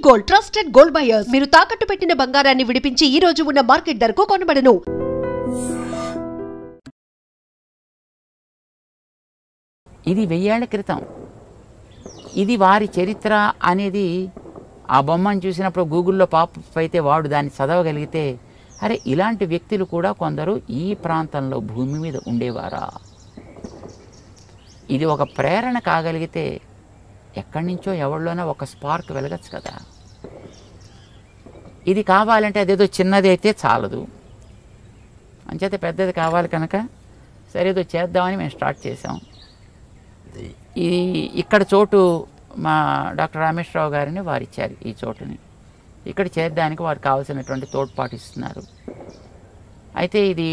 Gold, trusted gold buyers. మీరు తాకట్టు పెట్టిన బంగారాన్ని విడిపించి ఈ రోజు ఉన్న మార్కెట్ ధరకు కొనబడను. ఇది 1000 ఏళ్ల క్రితం. ఇది వారి చరిత్ర అనేది ఆ బొమ్మను చూసినప్పుడు గూగుల్లో పాపప్ అయితే వాడు దాన్ని చదవగలిగితే అరే ఇలాంటి వ్యక్తులు కూడా కొందరు ఈ ప్రాంతంలో భూమి మీద ఉండేవారా, ఇది ఒక ప్రేరణ కాగలిగితే ఎక్కడి నుంచో ఎవరిలోనో ఒక స్పార్క్ వెలగచ్చు కదా. ఇది కావాలంటే అదేదో చిన్నది అయితే చాలదు, అంచేత పెద్దది కావాలి కనుక సరేదో చేద్దామని మేము స్టార్ట్ చేసాం. ఇక్కడ చోటు మా డాక్టర్ రామేశ్వరరావు గారిని వారు ఇచ్చారు. ఈ చోటుని ఇక్కడ చేరడానికి వారు కావాల్సినటువంటి తోడ్పాటు ఇస్తున్నారు. అయితే ఇది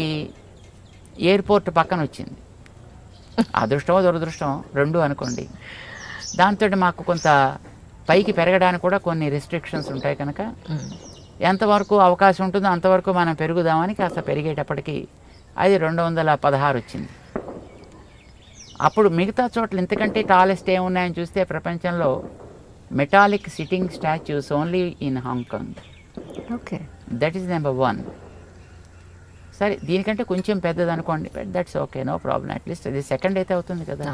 ఎయిర్పోర్ట్ పక్కన వచ్చింది. అదృష్టమో దురదృష్టమో రెండు అనుకోండి. దాంతో మాకు కొంత పైకి పెరగడానికి కూడా కొన్ని రెస్ట్రిక్షన్స్ ఉంటాయి కనుక ఎంతవరకు అవకాశం ఉంటుందో అంతవరకు మనం పెరుగుదామని కాస్త పెరిగేటప్పటికి అది 216 వచ్చింది. అప్పుడు మిగతా చోట్ల ఇంతకంటే టాలెస్ట్ ఏమున్నాయని చూస్తే ప్రపంచంలో metallic sitting statues only in Hong Kong. Okay, that is number 1. సరే దీనికంటే కొంచెం పెద్దది అనుకోండి, but that's okay, no problem. At least అది సెకండ్ అయితే అవుతుంది కదా.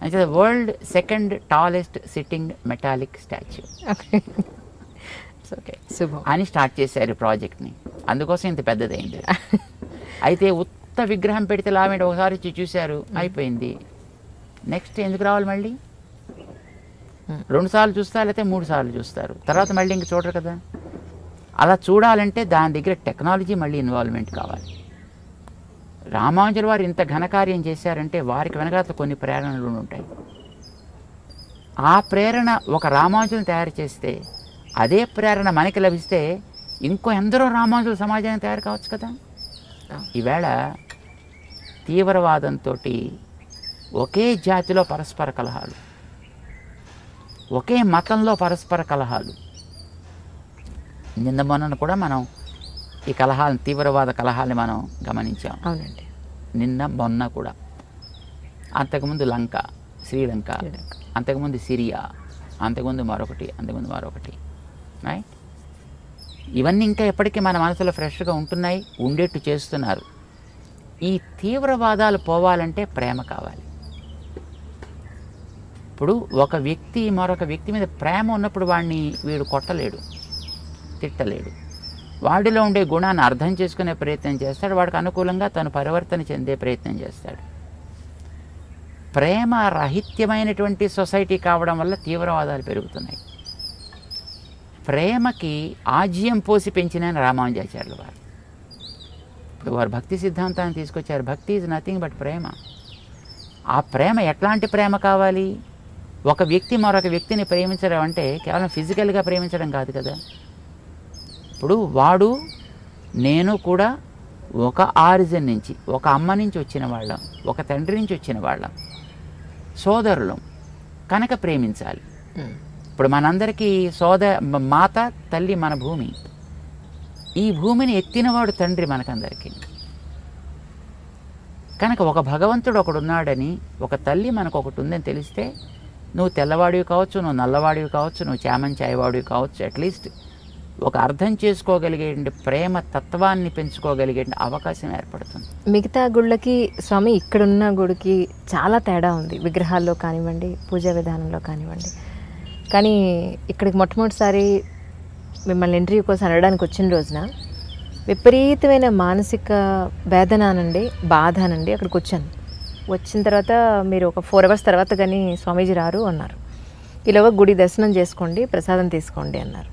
అంటే world second tallest sitting metallic statue okay అని స్టార్ట్ చేశారు ప్రాజెక్ట్ని. అందుకోసం ఇంత పెద్దదైంది. అయితే ఉత్త విగ్రహం పెడితే లావేంటి, ఒకసారి చూశారు అయిపోయింది. నెక్స్ట్ ఎందుకు రావాలి మళ్ళీ? 2 సార్లు చూస్తారు, లేకపోతే 3 సార్లు చూస్తారు, తర్వాత మళ్ళీ ఇంక చూడరు కదా. అలా చూడాలంటే దాని దగ్గర టెక్నాలజీ మళ్ళీ ఇన్వాల్వ్మెంట్ కావాలి. రామానుజుల వారు ఇంత ఘనకార్యం చేశారంటే వారికి వెనకాల కొన్ని ప్రేరణలు ఉంటాయి. ఆ ప్రేరణ ఒక రామానుజులను తయారు చేస్తే అదే ప్రేరణ మనకి లభిస్తే ఇంకో ఎందరో రామానుజుల సమాజానికి తయారు కావచ్చు కదా. ఈవేళ తీవ్రవాదంతో ఒకే జాతిలో పరస్పర కలహాలు, ఒకే మతంలో పరస్పర కలహాలు. నిన్న మొన్న కూడా మనం ఈ కలహాలను, తీవ్రవాద కలహాలని మనం గమనించాం. అవునండి, నిన్న మొన్న కూడా. అంతకుముందు లంక, శ్రీలంక, అంతకుముందు సిరియా, అంతకుముందు మరొకటి రైట్. ఇవన్నీ ఇంకా ఎప్పటికీ మన మనసులో ఫ్రెష్గా ఉంటున్నాయి, ఉండేట్టు చేస్తున్నారు. ఈ తీవ్రవాదాలు పోవాలంటే ప్రేమ కావాలి. ఇప్పుడు ఒక వ్యక్తి మరొక వ్యక్తి మీద ప్రేమ ఉన్నప్పుడు వాడిని వీడు కొట్టలేడు, తిట్టలేడు. వాడిలో ఉండే గుణాన్ని అర్థం చేసుకునే ప్రయత్నం చేస్తాడు, వాడికి అనుకూలంగా తను పరివర్తన చెందే ప్రయత్నం చేస్తాడు. ప్రేమ రహిత్యమైనటువంటి సొసైటీ కావడం వల్ల తీవ్రవాదాలు పెరుగుతున్నాయి. ప్రేమకి ఆజ్యం పోసి పెంచిన రామానుజాచార్యుల వారు. ఇప్పుడు వారు భక్తి సిద్ధాంతాన్ని తీసుకొచ్చారు. భక్తి ఈజ్ నథింగ్ బట్ ప్రేమ. ఆ ప్రేమ ఎట్లాంటి ప్రేమ కావాలి? ఒక వ్యక్తి మరొక వ్యక్తిని ప్రేమించడం అంటే కేవలం ఫిజికల్గా ప్రేమించడం కాదు కదా. ఇప్పుడు వాడు నేను కూడా ఒక ఆరిజిన్ నుంచి, ఒక అమ్మ నుంచి వచ్చిన వాళ్ళం, ఒక తండ్రి నుంచి వచ్చిన వాళ్ళం, సోదరులం కనుక ప్రేమించాలి. ఇప్పుడు మనందరికీ మాత తల్లి మన భూమి. ఈ భూమిని ఎత్తినవాడు తండ్రి మనకందరికీ. కనుక ఒక భగవంతుడు ఒకడున్నాడని, ఒక తల్లి మనకు ఒకటి ఉందని తెలిస్తే నువ్వు తెల్లవాడివి కావచ్చు, నువ్వు నల్లవాడివి కావచ్చు, నువ్వు చామంచాయవాడివి కావచ్చు, అట్లీస్ట్ ఒక అర్థం చేసుకోగలిగే ప్రేమ తత్వాన్ని పెంచుకోగలిగే అవకాశం ఏర్పడుతుంది. మిగతా గుళ్ళకి స్వామి ఇక్కడున్న గుడికి చాలా తేడా ఉంది, విగ్రహాల్లో కానివ్వండి, పూజా విధానంలో కానివ్వండి. కానీ ఇక్కడికి మొట్టమొదటిసారి మిమ్మల్ని ఇంటర్వ్యూ కోసం అనడానికి వచ్చిన రోజున విపరీతమైన మానసిక వేదనానండి, బాధనండి అక్కడికి వచ్చాను. వచ్చిన తర్వాత మీరు ఒక 4 hours తర్వాత కానీ స్వామీజీ రారు అన్నారు. ఈలోగా గుడి దర్శనం చేసుకోండి, ప్రసాదం తీసుకోండి అన్నారు.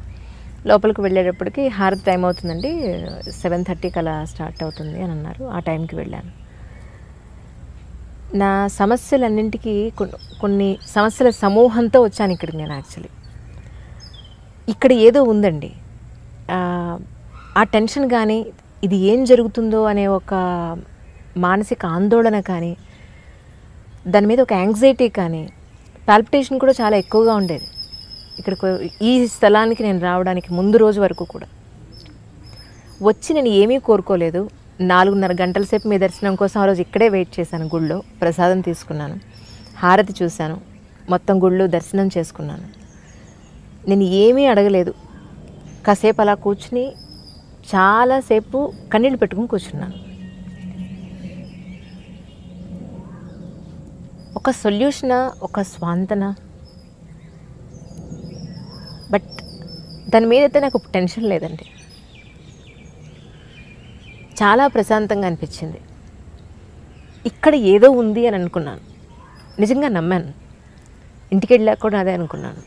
లోపలికి వెళ్ళేటప్పటికి హారతి టైం అవుతుందండి, 7:30కి అలా స్టార్ట్ అవుతుంది అని అన్నారు. ఆ టైంకి వెళ్ళాను. నా సమస్యలన్నింటికీ కొన్ని సమస్యల సమూహంతో వచ్చాను ఇక్కడికి. నేను యాక్చువల్లీ ఇక్కడ ఏదో ఉందండి, ఆ టెన్షన్ కానీ, ఇది ఏం జరుగుతుందో అనే ఒక మానసిక ఆందోళన కానీ, దాని మీద ఒక యాంగ్జైటీ కానీ, పాల్పిటేషన్ కూడా చాలా ఎక్కువగా ఉండేది. ఇక్కడికి ఈ స్థలానికి నేను రావడానికి ముందు రోజు వరకు కూడా వచ్చి నేను ఏమీ కోరుకోలేదు. 4:30 గంటల సేపు మీ దర్శనం కోసం ఆ రోజు ఇక్కడే వెయిట్ చేశాను. గుళ్ళో ప్రసాదం తీసుకున్నాను, హారతి చూశాను, మొత్తం గుళ్ళు దర్శనం చేసుకున్నాను. నేను ఏమీ అడగలేదు. కాసేపు అలా కూర్చుని చాలాసేపు కన్నీళ్ళు పెట్టుకుని కూర్చున్నాను. ఒక సొల్యూషనా, ఒక స్వాంతన, బట్ దాని మీద అయితే నాకు టెన్షన్ లేదండి. చాలా ప్రశాంతంగా అనిపించింది. ఇక్కడ ఏదో ఉంది అని అనుకున్నాను. నిజంగా నమ్మాను. ఇంటికి వెళ్ళాక కూడా అదే అనుకున్నాను.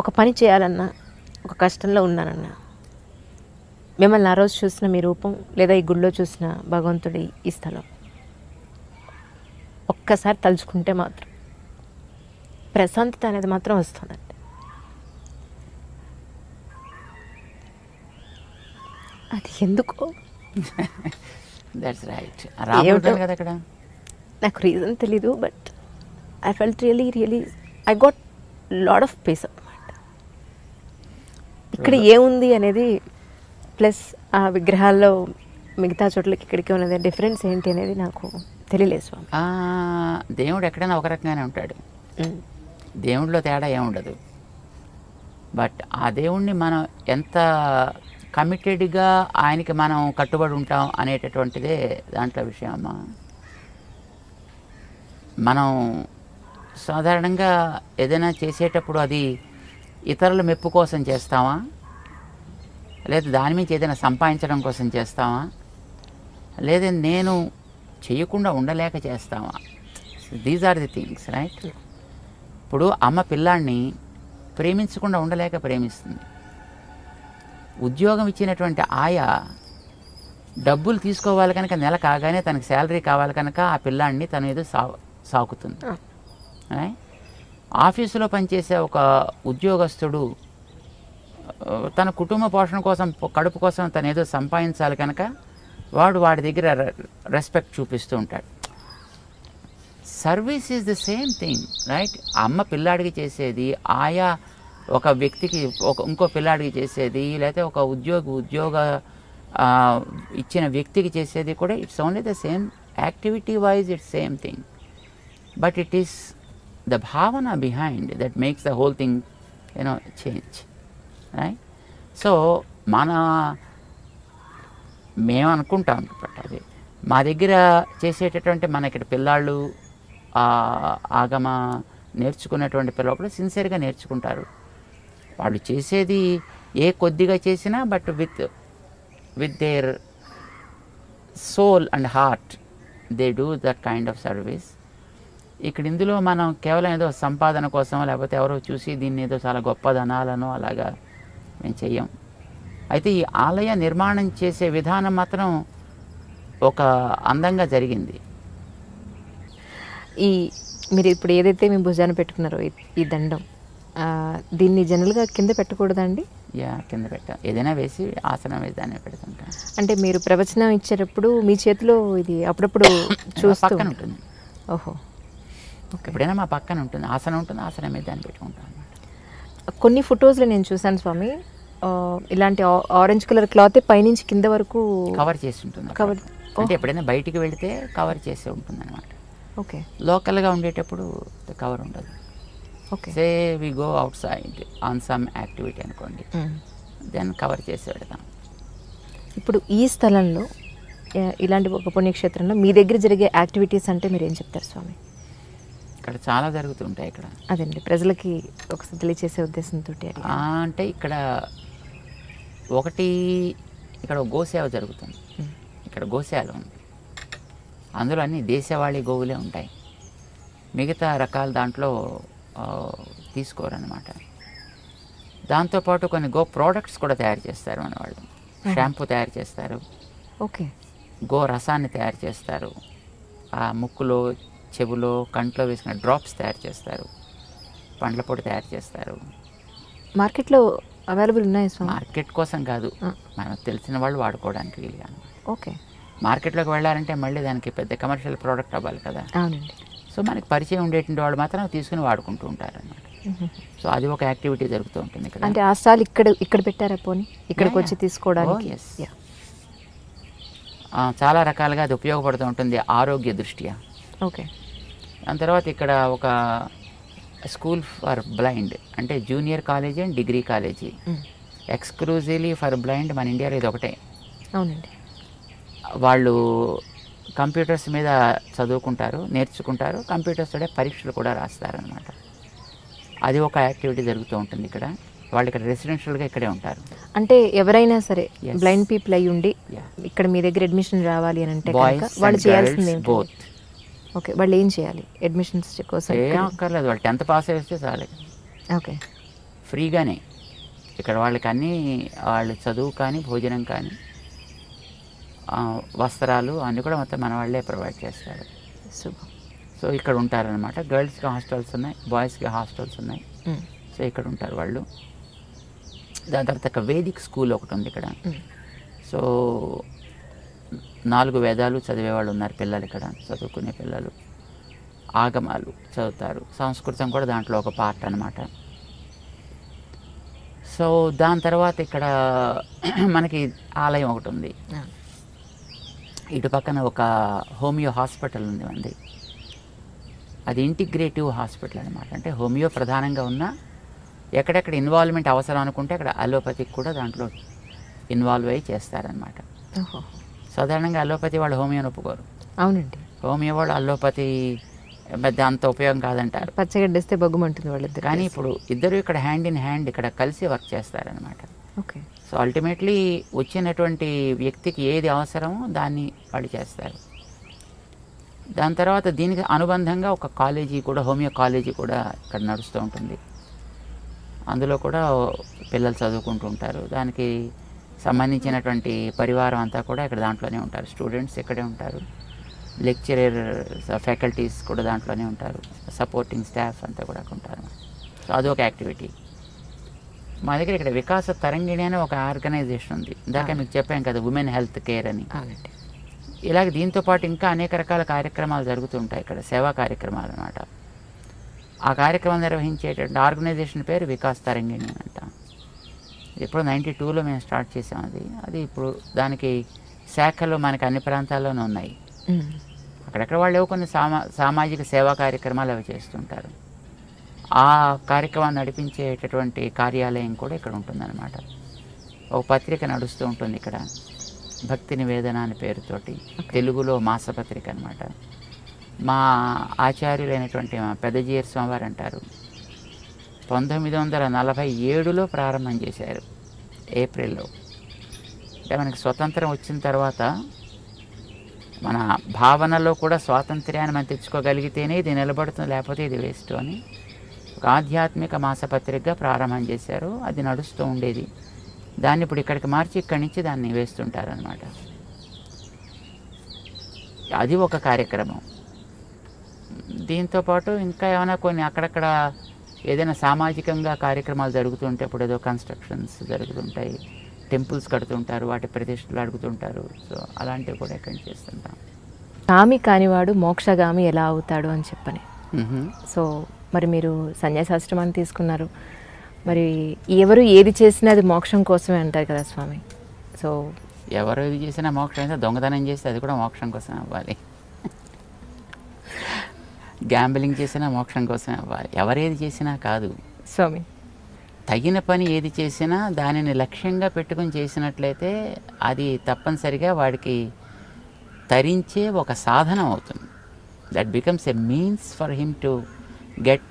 ఒక పని చేయాలన్నా, ఒక కష్టంలో ఉన్నానన్నా, మిమ్మల్ని ఆ రోజు చూసిన మీ రూపం, లేదా ఈ గుళ్ళో చూసిన భగవంతుడి ఈ స్థలం ఒక్కసారి తలుచుకుంటే మాత్రం ప్రశాంతత అనేది మాత్రం వస్తుందండి. అది ఎందుకో దట్స్ రైట్. రాబోతుంది కదా అక్కడ. నాకు రీజన్ తెలీదు, but I felt really I got lot of piece అన్నమాట. ఇక్కడ ఏముంది అనేది, ప్లస్ ఆ విగ్రహాల్లో మిగతా చోట్లకి ఇక్కడికి ఉన్నది డిఫరెన్స్ ఏంటి అనేది నాకు తెలియలేదు స్వామి. దేవుడు ఎక్కడైనా ఒక రకంగానే ఉంటాడు. దేవుడిలో తేడా ఏముండదు. బట్ ఆ దేవుణ్ణి మనం ఎంత కమిటెడ్గా ఆయనకి మనం కట్టుబడి ఉంటాం అనేటటువంటిదే దాంట్లో విషయం అమ్మా. మనం సాధారణంగా ఏదైనా చేసేటప్పుడు అది ఇతరుల మెప్పు కోసం చేస్తామా, లేదా దాని నుంచి ఏదైనా సంపాదించడం కోసం చేస్తామా, లేదా నేను చేయకుండా ఉండలేక చేస్తామా? These are the things, right? ఇప్పుడు అమ్మ పిల్లాడిని ప్రేమించకుండా ఉండలేక ప్రేమిస్తుంది. ఉద్యోగం ఇచ్చినటువంటి ఆయా డబ్బులు తీసుకోవాలి కనుక నెల కాగానే తనకు శాలరీ కావాలి కనుక ఆ పిల్లాడిని తను ఏదో సాకుతుంది. ఆఫీసులో పనిచేసే ఒక ఉద్యోగస్తుడు తన కుటుంబ పోషణ కోసం, కడుపు కోసం తను ఏదో సంపాదించాలి కనుక వాడి దగ్గర రెస్పెక్ట్ చూపిస్తూ ఉంటాడు. Service is the same thing, right? అమ్మ పిల్లాడికి చేసేది, ఆయా ఒక వ్యక్తికి ఇంకో పిల్లాడికి చేసేది, లేకపోతే ఒక ఉద్యోగ ఇచ్చిన వ్యక్తికి చేసేది కూడా it's only the same activity wise, it's same thing. But it is the భావన behind that makes the whole thing change, right? So మేము అనుకుంటాం అది మా దగ్గర చేసేటటువంటి మన ఇక్కడ పిల్లాళ్ళు ఆగమ నేర్చుకున్నటువంటి పిల్లలు కూడా సిన్సియర్గా నేర్చుకుంటారు. వాళ్ళు చేసేది కొద్దిగా చేసినా but with their soul and heart they do that kind of service. ఇక్కడ ఇందులో మనం కేవలం ఏదో సంపాదన కోసం, లేకపోతే ఎవరో చూసి దీన్ని ఏదో చాలా గొప్పదనాలను అలాగా మేము చెయ్యం. అయితే ఈ ఆలయ నిర్మాణం చేసే విధానం మాత్రం ఒక అందంగా జరిగింది. మీరు ఇప్పుడు ఏదైతే మీ భుజాన పెట్టుకున్నారో ఈ దండం, దీన్ని జనరల్గా కింద పెట్టకూడదండి? కింద పెట్టాం, ఏదైనా వేసి ఆసనం వేసి దాన్ని పెడుతుంటాం. అంటే మీరు ప్రవచనం ఇచ్చేటప్పుడు మీ చేతిలో ఇది అప్పుడప్పుడు పక్కన ఉంటుంది. ఓహో, ఎప్పుడైనా మా పక్కన ఉంటుంది, ఆసనం ఉంటుంది, ఆసనం మీద దాన్ని పెట్టుకుంటాం. కొన్ని ఫొటోస్లో నేను చూసాను స్వామి, ఇలాంటి ఆరెంజ్ కలర్ క్లాత్ పైనుంచి కింద వరకు కవర్ చేసి ఉంటుంది. అంటే ఎప్పుడైనా బయటికి వెళితే కవర్ చేసి ఉంటుంది అనమాట. ఓకే. లోకల్గా ఉండేటప్పుడు కవర్ ఉండదు. Okay. Say we go outside on some activity అనుకోండి, దెన్ కవర్ చేసి పెడతాం. ఇప్పుడు ఈ స్థలంలో ఇలాంటి ఒక పుణ్యక్షేత్రంలో మీ దగ్గర జరిగే యాక్టివిటీస్ అంటే మీరు ఏం చెప్తారు స్వామి? ఇక్కడ చాలా జరుగుతుంటాయి. ఇక్కడ అదండి ప్రజలకి ఒకసారి తెలియచేసే ఉద్దేశంతో అంటే ఇక్కడ ఒకటి ఇక్కడ గోసేవ జరుగుతుంది. ఇక్కడ గోశాల ఉంది, అందులో అన్ని దేశవాళీ గోవులే ఉంటాయి. మిగతా రకాల దాంట్లో తీసుకోరన్నమాట. దాంతోపాటు కొన్ని గో ప్రోడక్ట్స్ కూడా తయారు చేస్తారు మన వాళ్ళు. షాంపూ తయారు చేస్తారు. ఓకే. గో రసాన్ని తయారు చేస్తారు. ఆ ముక్కులో, చెవులో, కంట్లో వేసిన డ్రాప్స్ తయారు చేస్తారు. పండ్ల పొడి తయారు చేస్తారు. మార్కెట్లో అవైలబుల్ ఉన్నాయి సార్? మార్కెట్ కోసం కాదు, మనకు తెలిసిన వాళ్ళు వాడుకోవడానికి వీలుగా. ఓకే. మార్కెట్లోకి వెళ్ళాలంటే మళ్ళీ దానికి పెద్ద కమర్షియల్ ప్రోడక్ట్ అవ్వాలి కదా. అవునండి. సో మనకి పరిచయం ఉండేటువంటి వాళ్ళు మాత్రం తీసుకుని వాడుకుంటూ ఉంటారు అన్నమాట. సో అది ఒక యాక్టివిటీ జరుగుతూ ఉంటుంది ఇక్కడ. అంటే ఆ స్టాల్ ఇక్కడ పెట్టారా పోనీ ఇక్కడికి వచ్చి తీసుకోవడానికి? చాలా రకాలుగా అది ఉపయోగపడుతూ ఉంటుంది ఆరోగ్య దృష్ట్యా. ఓకే. దాని తర్వాత ఇక్కడ ఒక స్కూల్ ఫర్ బ్లైండ్, అంటే junior college and degree college. Exclusively for blind మన ఇండియాలో ఇది ఒకటే. అవునండి. వాళ్ళు కంప్యూటర్స్ మీద చదువుకుంటారు, నేర్చుకుంటారు, కంప్యూటర్స్ తోడే పరీక్షలు కూడా రాస్తారనమాట. అది ఒక యాక్టివిటీ జరుగుతూ ఉంటుంది ఇక్కడ. వాళ్ళు ఇక్కడ రెసిడెన్షియల్గా ఇక్కడే ఉంటారు. అంటే ఎవరైనా సరే Yes. బ్లైండ్ పీపుల్ అయి ఉండి Yeah. ఇక్కడ మీ దగ్గర అడ్మిషన్ రావాలి అని అంటే బాయ్స్ కనుక వాళ్ళు చేయాల్సింది ఏంటి? బోత్. ఓకే, వాళ్ళు ఏం చేయాలి అడ్మిషన్స్ కోసం? ఏం అక్కర్లేదు, వాళ్ళు 10th పాస్ చేస్తే చాలు, ఓకే, ఫ్రీగానే. ఇక్కడ వాళ్ళకి అన్నీ, వాళ్ళు చదువు కానీ భోజనం కానీ వస్త్రాలు అన్నీ కూడా మొత్తం మన వాళ్ళే ప్రొవైడ్ చేస్తారు. సూపర్. సో ఇక్కడ ఉంటారనమాట. గర్ల్స్కి హాస్టల్స్ ఉన్నాయి, బాయ్స్కి హాస్టల్స్ ఉన్నాయి. సో ఇక్కడ ఉంటారు వాళ్ళు. దాని తర్వాత ఒక వేదిక్ స్కూల్ ఒకటి ఉంది ఇక్కడ. సో 4 వేదాలు చదివే వాళ్ళు ఉన్నారు పిల్లలు ఇక్కడ, చదువుకునే పిల్లలు. ఆగమాలు చదువుతారు, సంస్కృతం కూడా దాంట్లో ఒక పార్ట్ అనమాట. సో దాని తర్వాత ఇక్కడ మనకి ఆలయం ఒకటి ఉంది. ఇటు పక్కన ఒక హోమియో హాస్పిటల్ ఉంది అండి. అది ఇంటిగ్రేటివ్ హాస్పిటల్ అనమాట. అంటే హోమియో ప్రధానంగా ఉన్న, ఎక్కడెక్కడ ఇన్వాల్వ్మెంట్ అవసరం అనుకుంటే అక్కడ అలోపతికి కూడా దాంట్లో ఇన్వాల్వ్ అయ్యి చేస్తారనమాట. సాధారణంగా అలోపతి వాళ్ళు హోమియోని ఒప్పుకోరు. అవునండి. హోమియో వాళ్ళు అలోపతి పెద్ద అంత ఉపయోగం కాదంటారు. పచ్చగడ్డేస్తే బొగ్గుమంటుంది వాళ్ళిద్దరు. కానీ ఇప్పుడు ఇద్దరు ఇక్కడ హ్యాండ్ ఇన్ హ్యాండ్ ఇక్కడ కలిసి వర్క్ చేస్తారనమాట. ఓకే. సో అల్టిమేట్లీ వచ్చినటువంటి వ్యక్తికి ఏది అవసరమో దాన్ని వాళ్ళు చేస్తారు. దాని తర్వాత దీనికి అనుబంధంగా ఒక కాలేజీ కూడా, హోమియో కాలేజీ కూడా ఇక్కడ నడుస్తూ ఉంటుంది. అందులో కూడా పిల్లలు చదువుకుంటూ ఉంటారు. దానికి సంబంధించినటువంటి పరివారం అంతా కూడా ఇక్కడ దాంట్లోనే ఉంటారు. స్టూడెంట్స్ ఇక్కడే ఉంటారు, లెక్చరర్ ఫ్యాకల్టీస్ కూడా దాంట్లోనే ఉంటారు, సపోర్టింగ్ స్టాఫ్ అంతా కూడా ఉంటారు. సో అదొక యాక్టివిటీ. మా దగ్గర ఇక్కడ వికాస తరంగిణి అనే ఒక ఆర్గనైజేషన్ ఉంది. ఇందాక మీకు చెప్పాం కదా, ఉమెన్ హెల్త్ కేర్ అని. ఇలాగ దీంతో పాటు ఇంకా అనేక రకాల కార్యక్రమాలు జరుగుతుంటాయి ఇక్కడ, సేవా కార్యక్రమాలు అన్నమాట. ఆ కార్యక్రమం నిర్వహించేటువంటి ఆర్గనైజేషన్ పేరు వికాస్ తరంగిణి అంట. ఇప్పుడు 92లో మేము స్టార్ట్ చేసాం అది ఇప్పుడు దానికి శాఖలు మనకి అన్ని ప్రాంతాల్లోనూ ఉన్నాయి. అక్కడెక్కడ వాళ్ళు ఏవో కొన్ని సామాజిక సేవా కార్యక్రమాలు అవి చేస్తుంటారు. ఆ కార్యక్రమాన్ని నడిపించేటటువంటి కార్యాలయం కూడా ఇక్కడ ఉంటుందన్నమాట. ఒక పత్రిక నడుస్తూ ఉంటుంది ఇక్కడ, భక్తి నివేదన అనే పేరుతోటి, తెలుగులో మాసపత్రిక అనమాట. మా ఆచార్యులైనటువంటి మా పెద్దజీయర్ స్వామివారు అంటారు, 1947లో ప్రారంభం చేశారు, ఏప్రిల్లో. అంటే మనకి స్వతంత్రం వచ్చిన తర్వాత మన భావనలో కూడా స్వాతంత్ర్యాన్ని మనం తెచ్చుకోగలిగితేనే ఇది నిలబడుతుంది, లేకపోతే ఇది వేస్ట్ అని ఒక ఆధ్యాత్మిక మాసపత్రికగా ప్రారంభం చేశారు. అది నడుస్తూ ఉండేది. దాన్ని ఇప్పుడు ఇక్కడికి మార్చి ఇక్కడి నుంచి దాన్ని వేస్తుంటారనమాట. అది ఒక కార్యక్రమం. దీంతోపాటు ఇంకా ఏమైనా కొన్ని అక్కడక్కడ ఏదైనా సామాజికంగా కార్యక్రమాలు జరుగుతుంటే, ఇప్పుడు ఏదో కన్స్ట్రక్షన్స్ జరుగుతుంటాయి, టెంపుల్స్ కడుతుంటారు, వాటి ప్రతిష్టలు అడుగుతుంటారు. సో అలాంటివి కూడా ఇక్కడ చేస్తుంటాం. కామి కానివాడు మోక్షగామి ఎలా అవుతాడు అని చెప్పని. సో మరి మీరు సన్యాసాశ్రమాన్ని తీసుకున్నారు, మరి ఎవరు ఏది చేసినా అది మోక్షం కోసమే అంటారు కదా స్వామి. సో ఎవరు ఏది చేసినా మోక్షం అయితే, దొంగతనం చేస్తే అది కూడా మోక్షం కోసం అవ్వాలి, గ్యాంబ్లింగ్ చేసినా మోక్షం కోసం అవ్వాలి. ఎవరేది చేసినా కాదు స్వామి. తగిన పని ఏది చేసినా దానిని లక్ష్యంగా పెట్టుకుని చేసినట్లయితే అది తప్పనిసరిగా వాడికి తరించే ఒక సాధనం అవుతుంది. That becomes a means for him to get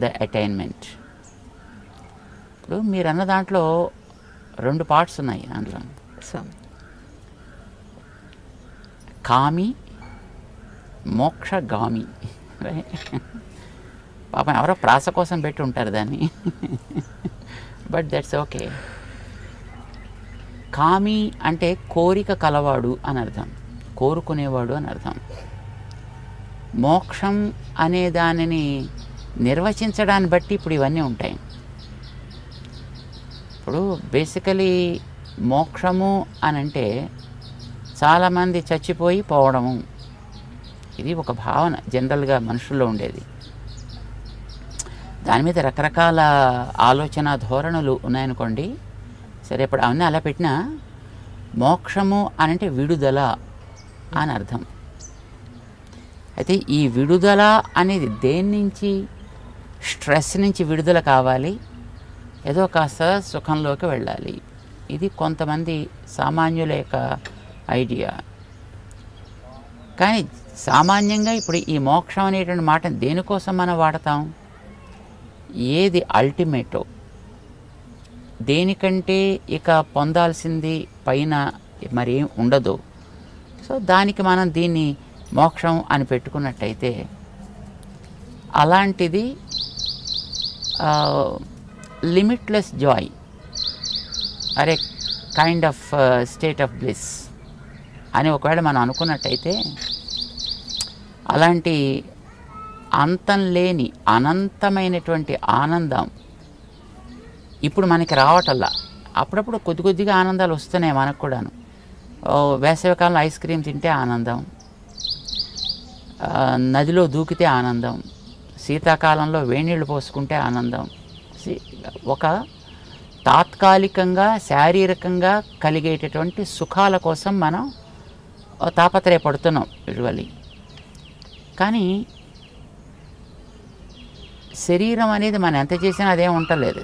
the attainment. ఇప్పుడు మీరు అన్న దాంట్లో 2 పార్ట్స్ ఉన్నాయి దాంట్లో. కామి, మోక్షగామి. పాపం ఎవరో ప్రాస కోసం పెట్టి ఉంటారు దాన్ని, బట్ దట్స్ ఓకే. కామి అంటే కోరిక కలవాడు అని అర్థం, కోరుకునేవాడు అని అర్థం. మోక్షం అనే దానిని నిర్వచించడాన్ని బట్టి ఇప్పుడు ఇవన్నీ ఉంటాయి. ఇప్పుడు బేసికలీ మోక్షము అని అంటే చాలామంది చచ్చిపోయి పోవడము, ఇది ఒక భావన జనరల్గా మనుషుల్లో ఉండేది. దాని మీద రకరకాల ఆలోచన ధోరణులు ఉన్నాయనుకోండి. సరే, ఇప్పుడు అవన్నీ అలా పెట్టినా మోక్షము అని అంటే విడుదల అని అర్థం. అయితే ఈ విడుదల అనేది దేని నుంచి స్ట్రెస్ నుంచి విడుదల కావాలి, ఏదో కాస్త సుఖంలోకి వెళ్ళాలి. ఇది కొంతమంది సామాన్యుల యొక్క ఐడియా. కానీ సామాన్యంగా ఇప్పుడు ఈ మోక్షం అనేటువంటి మాట దేనికోసం మనం వాడతాం? ఏది అల్టిమేటో, దేనికంటే ఇక పొందాల్సింది పైన మరేం ఉండదు, సో దానికి మనం దీన్ని మోక్షం అని పెట్టుకున్నట్టయితే అలాంటిది limitless Joy are A kind of state of bliss అని ఒకవేళ మనం అనుకున్నట్టయితే, అలాంటి అంతం లేని అనంతమైనటువంటి ఆనందం ఇప్పుడు మనకి రావటల్లా. అప్పుడప్పుడు కొద్ది కొద్దిగా ఆనందాలు వస్తున్నాయి మనకు కూడాను. వేసవికాలంలో ఐస్ క్రీమ్ తింటే ఆనందం, నదిలో దూకితే ఆనందం, శీతాకాలంలో వేణీళ్ళు పోసుకుంటే ఆనందం. ఒక తాత్కాలికంగా శారీరకంగా కలిగేటటువంటి సుఖాల కోసం మనం తాపత్రయపడుతున్నాం యూజువల్లీ. కానీ శరీరం అనేది మనం ఎంత చేసినా అదేం ఉండలేదు.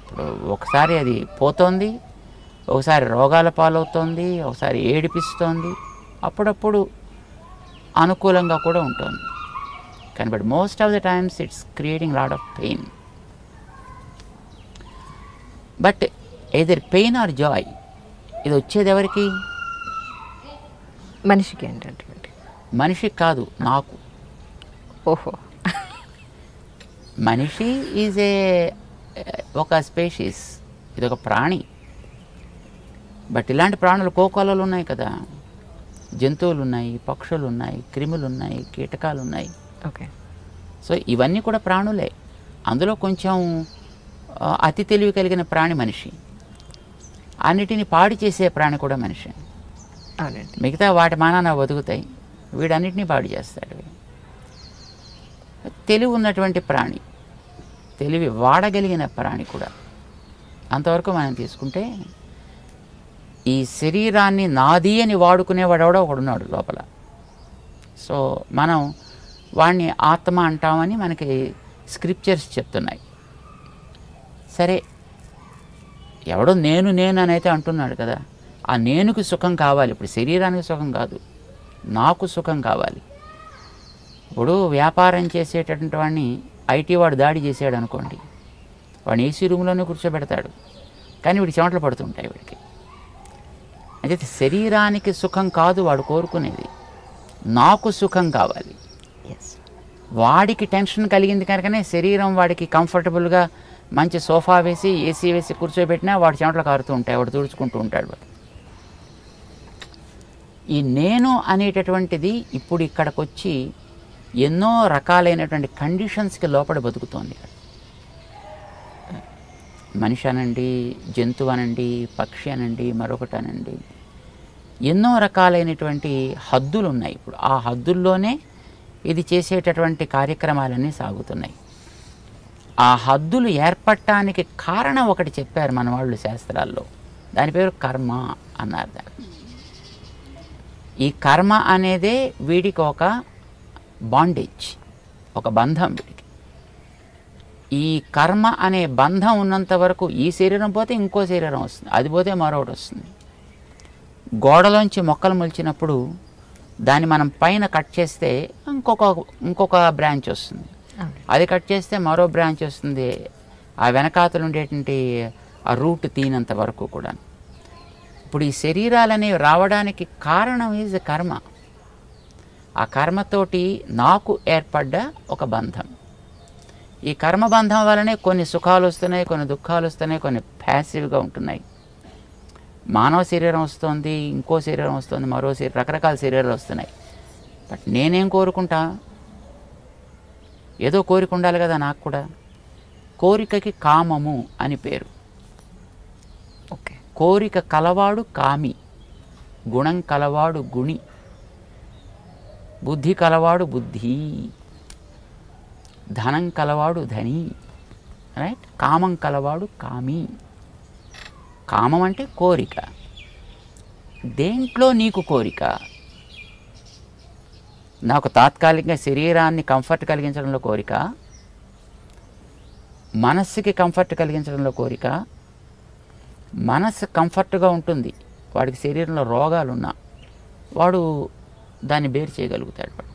ఇప్పుడు ఒకసారి అది పోతోంది, ఒకసారి రోగాల పాలవుతోంది, ఒకసారి ఏడిపిస్తోంది, అప్పుడప్పుడు అనుకూలంగా కూడా ఉంటుంది. కానీ but most of the times it's creating lot of pain. But either pain or Joy, ఇది వచ్చేది ఎవరికి? మనిషికి ఏంటంటే మనిషికి కాదు, నాకు. ఓహో, మనిషి ఈజ్ ఒక స్పేషీస్, ఇది ఒక ప్రాణి. బట్ ఇలాంటి ప్రాణులు కోకొల్లలు ఉన్నాయి కదా, జంతువులు ఉన్నాయి, పక్షులు ఉన్నాయి, క్రిములు ఉన్నాయి, కీటకాలు ఉన్నాయి. ఓకే, సో ఇవన్నీ కూడా ప్రాణులే. అందులో కొంచెం అతి తెలివి కలిగిన ప్రాణి మనిషి, అన్నిటిని పాడు చేసే ప్రాణి కూడా మనిషి. అవునండి. మిగతా వాటి మానాన బతుకుతాయి, వీడన్నిటినీ పాడు చేస్తాడు. తెలివి ఉన్నటువంటి ప్రాణి, తెలివి వాడగలిగిన ప్రాణి కూడా. అంతవరకు మనం తీసుకుంటే ఈ శరీరాన్ని నాది అని వాడుకునేవాడెవడో ఒకడున్నాడు లోపల. సో మనం వాడిని ఆత్మ అంటామని మనకి స్క్రిప్చర్స్ చెప్తున్నాయి. సరే, ఎవడో నేను అని అయితే అంటున్నాడు కదా, ఆ నేనుకి సుఖం కావాలి. ఇప్పుడు శరీరానికి సుఖం కాదు, నాకు సుఖం కావాలి. ఇప్పుడు వ్యాపారం చేసేటటువంటి వాడిని ఐటీ వాడు దాడి చేసాడు అనుకోండి, వాడిని ఏసీ రూమ్లోనే కూర్చోబెడతాడు, కానీ వీడి చెమటలు పడుతుంటాయి వీడికి. అయితే శరీరానికి సుఖం కాదు వాడు కోరుకునేది, నాకు సుఖం కావాలి. వాడికి టెన్షన్ కలిగింది కనుకనే శరీరం వాడికి కంఫర్టబుల్గా మంచి సోఫా వేసి ఏసీ వేసి కూర్చోబెట్టినా వాడి చెమటలు కారుతూ ఉంటాయి, వాడు తుడుచుకుంటూ ఉంటాడు. వాడు ఈ నేను అనేటటువంటిది ఇప్పుడు ఇక్కడికి వచ్చి ఎన్నో రకాలైనటువంటి కండిషన్స్కి లోపల బతుకుతోంది. మనిషి అనండి, జంతువు అనండి, పక్షి అనండి, మరొకటి అనండి, ఎన్నో రకాలైనటువంటి హద్దులు ఉన్నాయి. ఇప్పుడు ఆ హద్దుల్లోనే ఇది చేసేటటువంటి కార్యక్రమాలన్నీ సాగుతున్నాయి. ఆ హద్దులు ఏర్పడటానికి కారణం ఒకటి చెప్పారు మన వాళ్ళు శాస్త్రాల్లో, దాని పేరు కర్మ అన్నారు. దాన్ని ఈ కర్మ అనేదే వీడికి ఒక బాండేజ్, ఒక బంధం వీడికి. ఈ కర్మ అనే బంధం ఉన్నంత వరకు ఈ శరీరం పోతే ఇంకో శరీరం వస్తుంది, అది పోతే మరొకటి వస్తుంది. గోడలోంచి మొక్కలు మొలిచినప్పుడు దాన్ని మనం పైన కట్ చేస్తే ఇంకొక బ్రాంచ్ వస్తుంది, అది కట్ చేస్తే మరో బ్రాంచ్ వస్తుంది, ఆ వెనకాతలు ఉండేటువంటి ఆ రూట్ తీనంత వరకు కూడా. ఇప్పుడు ఈ శరీరాలనేవి రావడానికి కారణం ఈజ్ కర్మ. ఆ కర్మతోటి నాకు ఏర్పడ్డ ఒక బంధం. ఈ కర్మబంధం వల్లనే కొన్ని సుఖాలు వస్తున్నాయి, కొన్ని దుఃఖాలు వస్తున్నాయి, కొన్ని ప్యాసివ్గా ఉంటున్నాయి. మానవ శరీరం వస్తుంది, ఇంకో శరీరం వస్తుంది, మరో శరీరం, రకరకాల శరీరాలు వస్తున్నాయి. బట్ నేనేం కోరుకుంటా? ఏదో కోరిక ఉండాలి కదా నాకు కూడా. కోరికకి కామము అని పేరు. ఓకే, కోరిక కలవాడు కామి, గుణం కలవాడు గుణి, బుద్ధి కలవాడు బుద్ధి, ధనం కలవాడు ధని, రైట్? కామం కలవాడు కామి. కామం అంటే కోరిక. దేంట్లో నీకు కోరిక? నాకు తాత్కాలికంగా శరీరాన్ని కంఫర్ట్ కలిగించడంలో కోరిక, మనస్సుకి కంఫర్ట్ కలిగించడంలో కోరిక, మనస్సు కంఫర్ట్గా ఉంటుంది, వాడికి శరీరంలో రోగాలున్నా వాడు దాన్ని బేర్ చేయగలుగుతాడు వాడు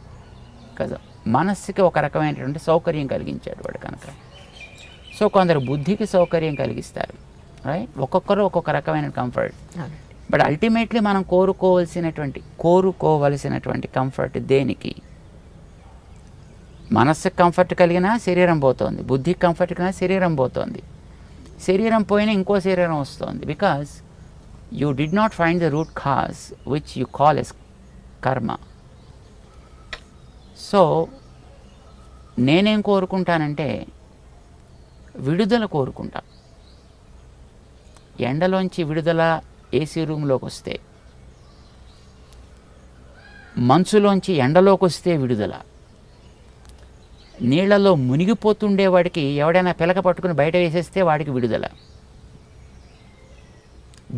కదా. మనస్సుకి ఒక రకమైనటువంటి సౌకర్యం కలిగించాడు వాడు కనుక. సో కొందరు బుద్ధికి సౌకర్యం కలిగిస్తారు, రైట్? ఒక్కొక్కరు ఒక్కొక్క రకమైన కంఫర్ట్. బట్ అల్టిమేట్లీ మనం కోరుకోవలసినటువంటి కంఫర్ట్ దేనికి? మనస్సుకి కంఫర్ట్ కలిగినా శరీరం పోతుంది, బుద్ధికి కంఫర్ట్ కలిగినా శరీరం పోతుంది, శరీరం పోయినా ఇంకో శరీరం వస్తుంది. Because you did not find the root cause which you call as karma. So నేనేం కోరుకుంటానంటే విడుదల కోరుకుంటా. ఎండలోంచి విడుదల ఏసీ రూమ్లోకి వస్తే, మంచులోంచి ఎండలోకి వస్తే విడుదల, నీళ్లలో మునిగిపోతుండేవాడికి ఎవడైనా పిలక పట్టుకుని బయట వేసేస్తే వాడికి విడుదల,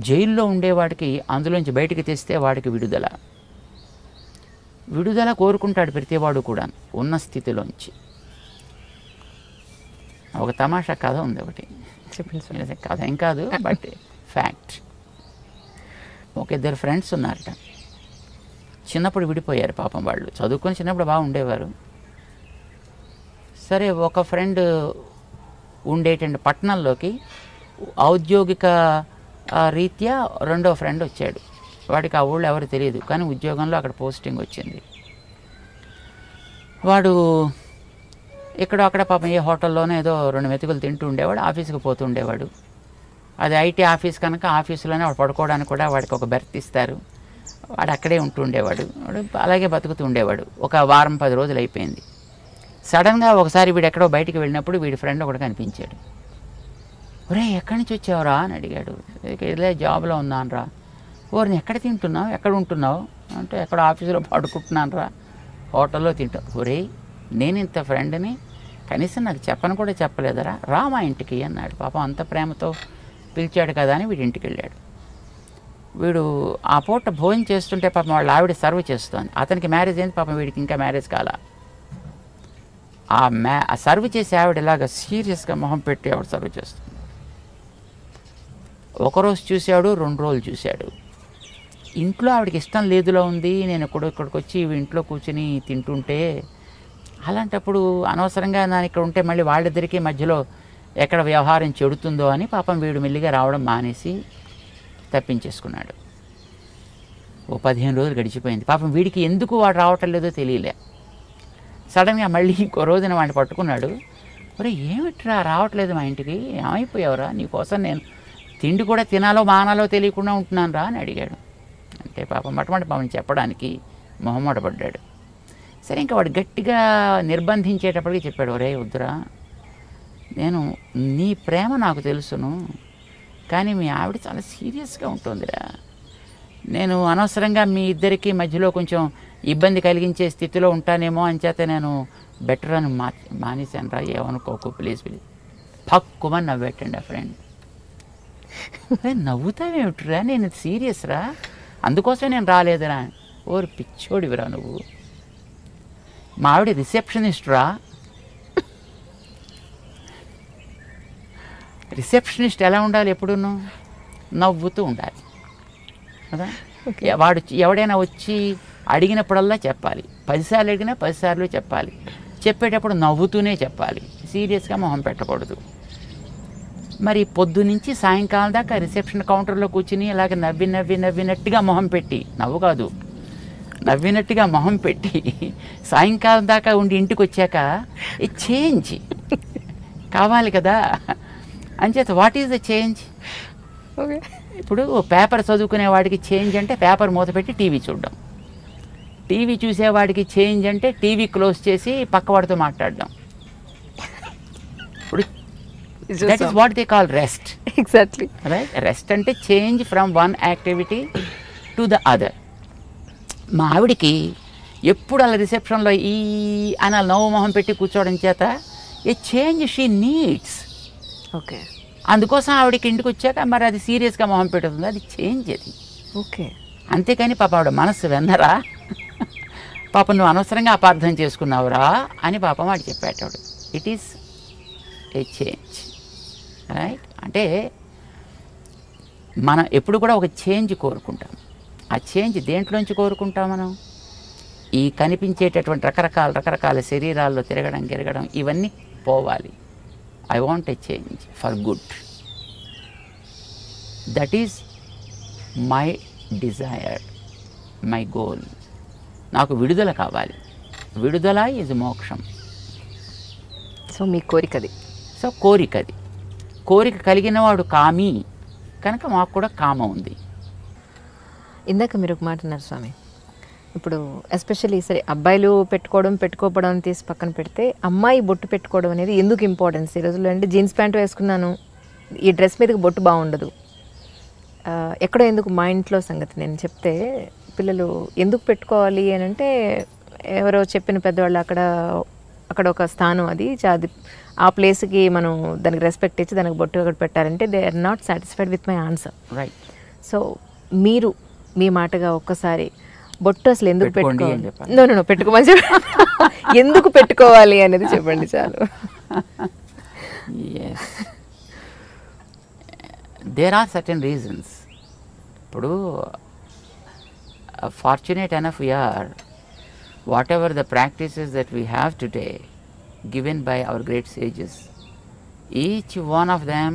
జైల్లో ఉండేవాడికి అందులోంచి బయటికి తెస్తే వాడికి విడుదల. విడుదల కోరుకుంటాడు ప్రతివాడు కూడా ఉన్న స్థితిలోంచి. ఒక తమాషా కథ ఉంది ఒకటి, కథ ఏం కాదు బట్ ఫ్యాక్ట్. ఒక ఇద్దరు ఫ్రెండ్స్ ఉన్నారట, చిన్నప్పుడు విడిపోయారు పాపం. వాళ్ళు చదువుకొని చిన్నప్పుడు బాగా ఉండేవారు. సరే ఒక ఫ్రెండ్ ఉండేటువంటి పట్టణంలోకి ఔద్యోగిక రీత్యా రెండో ఫ్రెండ్ వచ్చాడు. వాడికి ఆ ఊళ్ళో ఎవరు తెలియదు, కానీ ఉద్యోగంలో అక్కడ పోస్టింగ్ వచ్చింది. వాడు ఇక్కడ అక్కడ పాపం ఏ హోటల్లోనే ఏదో 2 మెతుకులు తింటూ ఉండేవాడు, ఆఫీస్కి పోతూ ఉండేవాడు. అది ఐటీ ఆఫీస్ కనుక ఆఫీసులోనే వాడు పడుకోవడానికి కూడా వాడికి ఒక బెర్త్ ఇస్తారు. వాడు అక్కడే ఉంటూ ఉండేవాడు, వాడు అలాగే బతుకుతూ ఉండేవాడు. ఒక వారం 10 రోజులు అయిపోయింది. సడన్గా ఒకసారి వీడు ఎక్కడో బయటికి వెళ్ళినప్పుడు వీడి ఫ్రెండ్ ఒకటి కనిపించాడు. ఒరే ఎక్కడి నుంచి వచ్చావురా అని అడిగాడు. ఇదే జాబ్లో ఉన్నాను రా. ఓరిని ఎక్కడ తింటున్నావు, ఎక్కడ ఉంటున్నావు అంటే ఎక్కడ ఆఫీసులో పడుకుంటున్నాను రా, హోటల్లో తింటావు. ఒరే నేను ఇంత ఫ్రెండ్ని కనీసం నాకు చెప్పను కూడా చెప్పలేదరా, రా మా ఇంటికి అన్నాడు. పాపం అంత ప్రేమతో పిలిచాడు కదా అని వీడి ఇంటికి వెళ్ళాడు. వీడు ఆ పూట భోజనం చేస్తుంటే పాపం వాళ్ళ ఆవిడ సర్వ్ చేస్తుంది. అతనికి మ్యారేజ్ అయింది, పాపం వీడికి ఇంకా మ్యారేజ్ కాల. ఆ సర్వ్ చేసే ఆవిడ ఇలాగ సీరియస్గా మొహం పెట్టి ఆవిడ సర్వ్ చేస్తుంది. ఒకరోజు చూశాడు, 2 రోజులు చూశాడు. ఇంట్లో ఆవిడకి ఇష్టం లేదులో ఉంది, నేను ఇక్కడికి వచ్చి ఇంట్లో కూర్చుని తింటుంటే, అలాంటప్పుడు అనవసరంగా నేను ఇక్కడ ఉంటే మళ్ళీ వాళ్ళిద్దరికీ మధ్యలో ఎక్కడ వ్యవహారం చెడుతుందో అని పాపం వీడు మెల్లిగా రావడం మానేసి తప్పించేసుకున్నాడు. ఓ 15 రోజులు గడిచిపోయింది. పాపం వీడికి ఎందుకు వాడు రావటం లేదో తెలియలే. సడన్గా మళ్ళీ ఇంకో రోజున వాడిని పట్టుకున్నాడు. ఒరే ఏమిట్రా రావట్లేదు మా ఇంటికి, ఏమైపోయావురా, నీకోసం నేను తిండి కూడా తినాలో మానాలో తెలియకుండా ఉంటున్నాను రా అని అడిగాడు. అంటే పాపం మొట్టమొదటి పాపం చెప్పడానికి మొహమాట పడ్డాడు. సరే ఇంకా వాడు గట్టిగా నిర్బంధించేటప్పటికి చెప్పాడు, ఒరే వద్దురా, నేను నీ ప్రేమ నాకు తెలుసును, కానీ మీ ఆవిడ చాలా సీరియస్గా ఉంటుందిరా. నేను అనవసరంగా మీ ఇద్దరికి మధ్యలో కొంచెం ఇబ్బంది కలిగించే స్థితిలో ఉంటానేమో అని చేత నేను బెటర్ అని మానేశాను రా, ఏమనుకోకు ప్లీజ్ ప్లీజ్. పక్కుమని నవ్వెట్టండి ఆ ఫ్రెండ్. నవ్వుతావేమిటిరా, నేను సీరియస్ రా, అందుకోసం నేను రాలేదురా. ఓరు పిచ్చోడివిరా నువ్వు, మా ఆవిడ రిసెప్షనిస్ట్ రా. రిసెప్షనిస్ట్ ఎలా ఉండాలి, ఎప్పుడూను నవ్వుతూ ఉండాలి కదా. వాడు ఎవడైనా వచ్చి అడిగినప్పుడల్లా చెప్పాలి, 10 సార్లు అడిగినా 10 సార్లు చెప్పాలి. చెప్పేటప్పుడు నవ్వుతూనే చెప్పాలి, సీరియస్గా మొహం పెట్టకూడదు. మరి పొద్దునుంచి సాయంకాలం దాకా రిసెప్షన్ కౌంటర్లో కూర్చుని ఇలాగ నవ్వినట్టుగా మొహం పెట్టి, నవ్వు కాదు నవ్వినట్టుగా మొహం పెట్టి సాయంకాలం దాకా ఉండి ఇంటికి వచ్చాక ఈ చేంజ్ కావాలి కదా. అంచేత what is the change? Okay, ఇప్పుడు పేపర్ చదువుకునే వాడికి చేంజ్ అంటే పేపర్ మూత పెట్టి టీవీ చూడడం, టీవీ చూసేవాడికి చేంజ్ అంటే టీవీ క్లోజ్ చేసి పక్కవాడితో మాట్లాడడం. ఇప్పుడు that is what they call rest. Exactly right, rest అంటే change from one activity to the other. మా ఆవిడికి ఎప్పుడు అలా రిసెప్షన్లో ఈ అని నవ్వు మొహం పెట్టి కూర్చోవడం చేత ఏ చేంజ్ షీ నీడ్స్. ఓకే, అందుకోసం ఆవిడకి ఇంటికి వచ్చాక మరి అది సీరియస్గా మొహం పెడుతుంది, అది చేంజ్ అది. ఓకే, అంతేకాని పాప ఆవిడ మనస్సు వెన్నరా, పాపం నువ్వు అనవసరంగా అపార్థం చేసుకున్నావురా అని పాపం వాడు చెప్పేటాడు. It is a change, right? అంటే మనం ఎప్పుడు కూడా ఒక చేంజ్ కోరుకుంటాం. ఆ చేంజ్ దేంట్లోంచి కోరుకుంటాం మనం? ఈ కనిపించేటటువంటి రకరకాల శరీరాల్లో తిరగడం ఇవన్నీ పోవాలి. I want a change for good. That is my Dzire, my goal. నాకు విడుదల కావాలి. విడుదల ఈజ్ మోక్షం. సో మీ కోరికది. సో కోరికది. కోరిక కలిగిన వాడు కామి కనుక మాకు కూడా కామ ఉంది. ఇందాక మీరు ఒక మాట అన్నారు స్వామి, ఇప్పుడు ఎస్పెషల్లీ సరే అబ్బాయిలు పెట్టుకోవడం తీసి పక్కన పెడితే అమ్మాయి బొట్టు పెట్టుకోవడం అనేది ఎందుకు ఇంపార్టెన్స్ ఈ రోజుల్లో? అంటే జీన్స్ ప్యాంట్ వేసుకున్నాను, ఈ డ్రెస్ మీదకి బొట్టు బాగుండదు, ఎక్కడో ఎందుకు మా ఇంట్లో సంగతి నేను చెప్తే పిల్లలు ఎందుకు పెట్టుకోవాలి అని అంటే ఎవరో చెప్పిన పెద్దవాళ్ళు అక్కడ ఒక స్థానం అది ఆ ప్లేస్కి మనం దానికి రెస్పెక్ట్ ఇచ్చి దానికి బొట్టు అక్కడ పెట్టాలంటే they are not satisfied with my answer. Right. So మీరు మీ మాటగా ఒక్కసారి బొట్టు అసలు ఎందుకు పెట్టుకోవాలి, నో పెట్టుకోమని ఎందుకు పెట్టుకోవాలి అనేది చెప్పండి చాలు. There are certain reasons. ఇప్పుడు fortunate enough we are, whatever the practices that we have today given by our great sages, each one of them